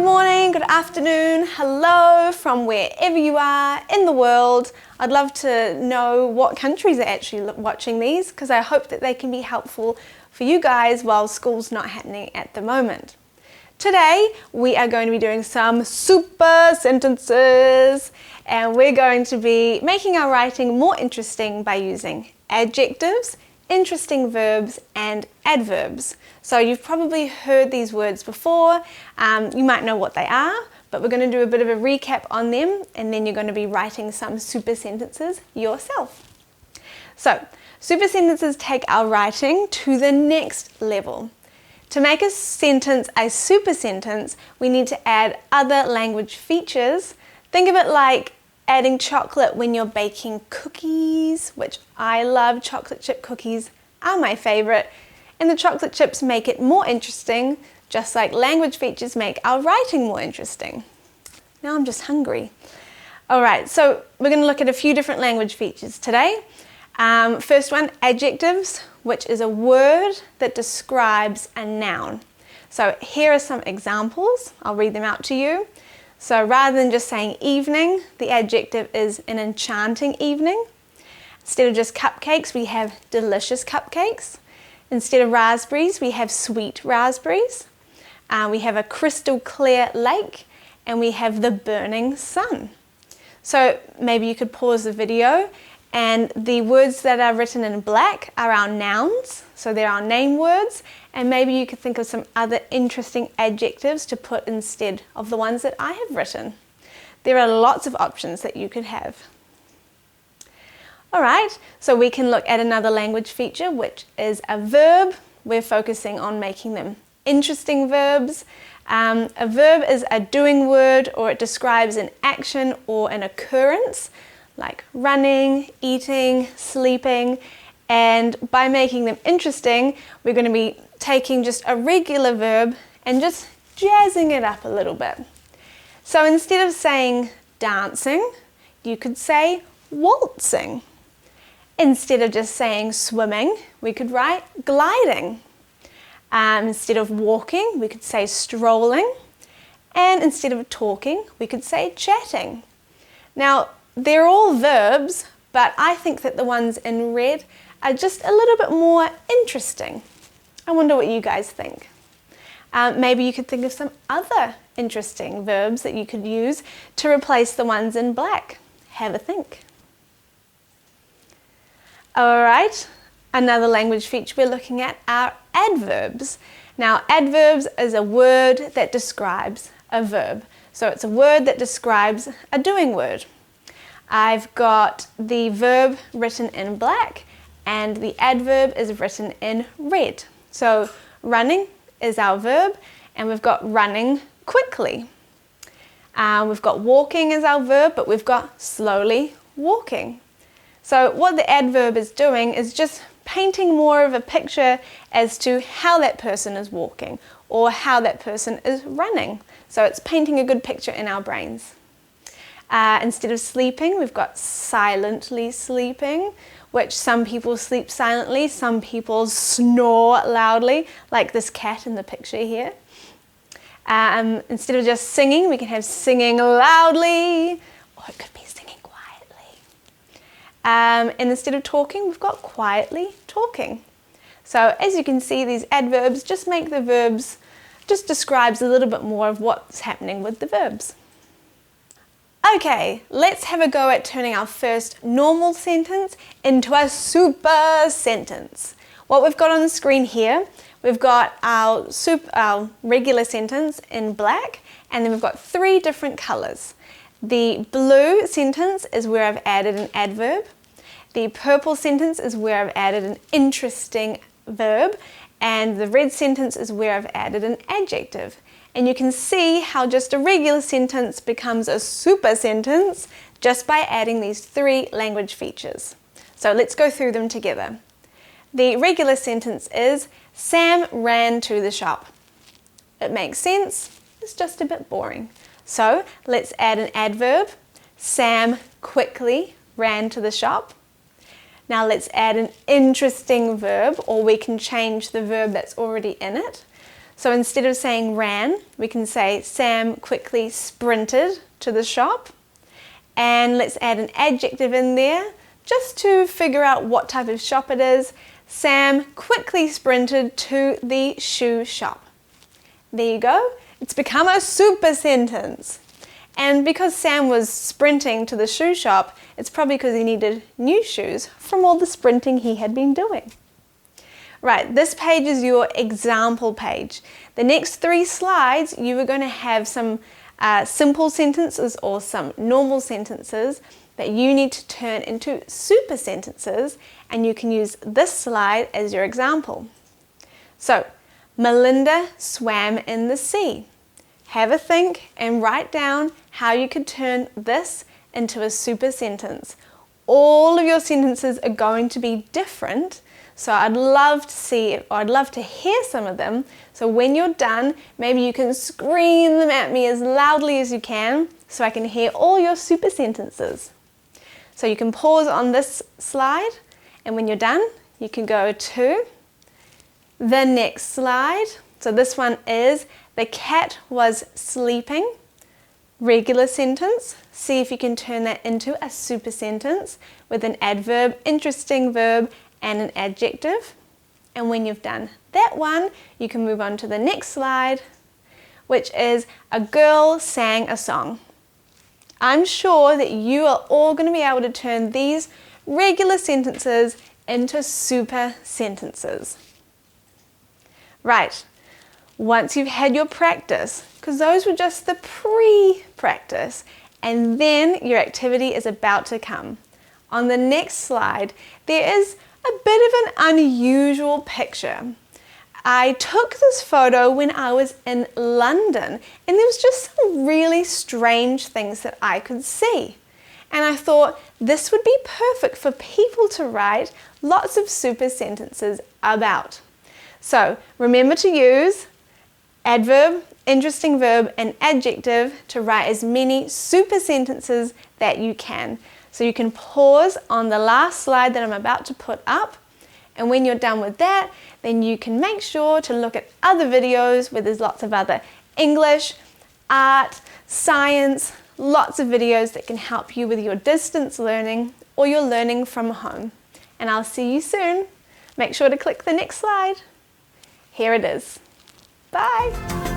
morning, good afternoon, hello from wherever you are in the world. I'd love to know what countries are actually watching these because I hope that they can be helpful for you guys while school's not happening at the moment. Today we are going to be doing some super sentences and we're going to be making our writing more interesting by using adjectives, interesting verbs and adverbs. So you've probably heard these words before, you might know what they are, but we're going to do a bit of a recap on them and then you're going to be writing some super sentences yourself. So, super sentences take our writing to the next level. To make a sentence a super sentence, we need to add other language features. Think of it like adding chocolate when you're baking cookies, which I love. Chocolate chip cookies are my favorite. And the chocolate chips make it more interesting, just like language features make our writing more interesting. Now I'm just hungry. All right, so we're going to look at a few different language features today. First one, adjectives, which is a word that describes a noun. So here are some examples. I'll read them out to you. So rather than just saying evening, the adjective is an enchanting evening. Instead of just cupcakes, we have delicious cupcakes. Instead of raspberries, we have sweet raspberries. We have a crystal clear lake and we have the burning sun. So maybe you could pause the video and the words that are written in black are our nouns. So they're our name words and maybe you could think of some other interesting adjectives to put instead of the ones that I have written. There are lots of options that you could have. Alright, so we can look at another language feature which is a verb. We're focusing on making them interesting verbs. A verb is a doing word or it describes an action or an occurrence like running, eating, sleeping, and by making them interesting we're going to be taking just a regular verb and just jazzing it up a little bit. So instead of saying dancing, you could say waltzing. Instead of just saying swimming, we could write gliding. Instead of walking, we could say strolling. And instead of talking, we could say chatting. Now, they're all verbs, but I think that the ones in red are just a little bit more interesting. I wonder what you guys think. Maybe you could think of some other interesting verbs that you could use to replace the ones in black. Have a think. Alright, another language feature we're looking at are adverbs. Now, adverbs is a word that describes a verb. So it's a word that describes a doing word. I've got the verb written in black and the adverb is written in red. So running is our verb and we've got running quickly. We've got walking as our verb, but we've got slowly walking. So what the adverb is doing is just painting more of a picture as to how that person is walking or how that person is running. So it's painting a good picture in our brains. Instead of sleeping, we've got silently sleeping, which some people sleep silently, some people snore loudly, like this cat in the picture here. Instead of just singing, we can have singing loudly, or it could be singing quietly. And instead of talking, we've got quietly talking. So as you can see, these adverbs just make the verbs, just describes a little bit more of what's happening with the verbs. Okay, let's have a go at turning our first normal sentence into a super sentence. What we've got on the screen here, we've got our regular sentence in black, and then we've got three different colours. The blue sentence is where I've added an adverb. The purple sentence is where I've added an interesting verb, and the red sentence is where I've added an adjective. And you can see how just a regular sentence becomes a super sentence just by adding these three language features. So let's go through them together. The regular sentence is, Sam ran to the shop. It makes sense, it's just a bit boring. So let's add an adverb. Sam quickly ran to the shop. Now let's add an interesting verb, or we can change the verb that's already in it. So instead of saying ran, we can say Sam quickly sprinted to the shop. And let's add an adjective in there just to figure out what type of shop it is. Sam quickly sprinted to the shoe shop. There you go. It's become a super sentence. And because Sam was sprinting to the shoe shop, it's probably because he needed new shoes from all the sprinting he had been doing. Right, this page is your example page. The next 3 slides, you are going to have some simple sentences or some normal sentences that you need to turn into super sentences, and you can use this slide as your example. So, Melinda swam in the sea. Have a think and write down how you could turn this into a super sentence. All of your sentences are going to be different, so I'd love to see, or I'd love to hear some of them. So when you're done, maybe you can scream them at me as loudly as you can so I can hear all your super sentences. So you can pause on this slide, and when you're done, you can go to the next slide. So this one is, the cat was sleeping. Regular sentence. See if you can turn that into a super sentence with an adverb, interesting verb, and an adjective. And when you've done that one, you can move on to the next slide, which is a girl sang a song. I'm sure that you are all going to be able to turn these regular sentences into super sentences. Right, once you've had your practice, because those were just the pre-practice, and then your activity is about to come. On the next slide, there is a bit of an unusual picture. I took this photo when I was in London, and there was just some really strange things that I could see. And I thought this would be perfect for people to write lots of super sentences about. So remember to use adverb, interesting verb, and adjective to write as many super sentences that you can. So you can pause on the last slide that I'm about to put up, and when you're done with that, then you can make sure to look at other videos where there's lots of other English, art, science, lots of videos that can help you with your distance learning or your learning from home. And I'll see you soon. Make sure to click the next slide. Here it is. Bye.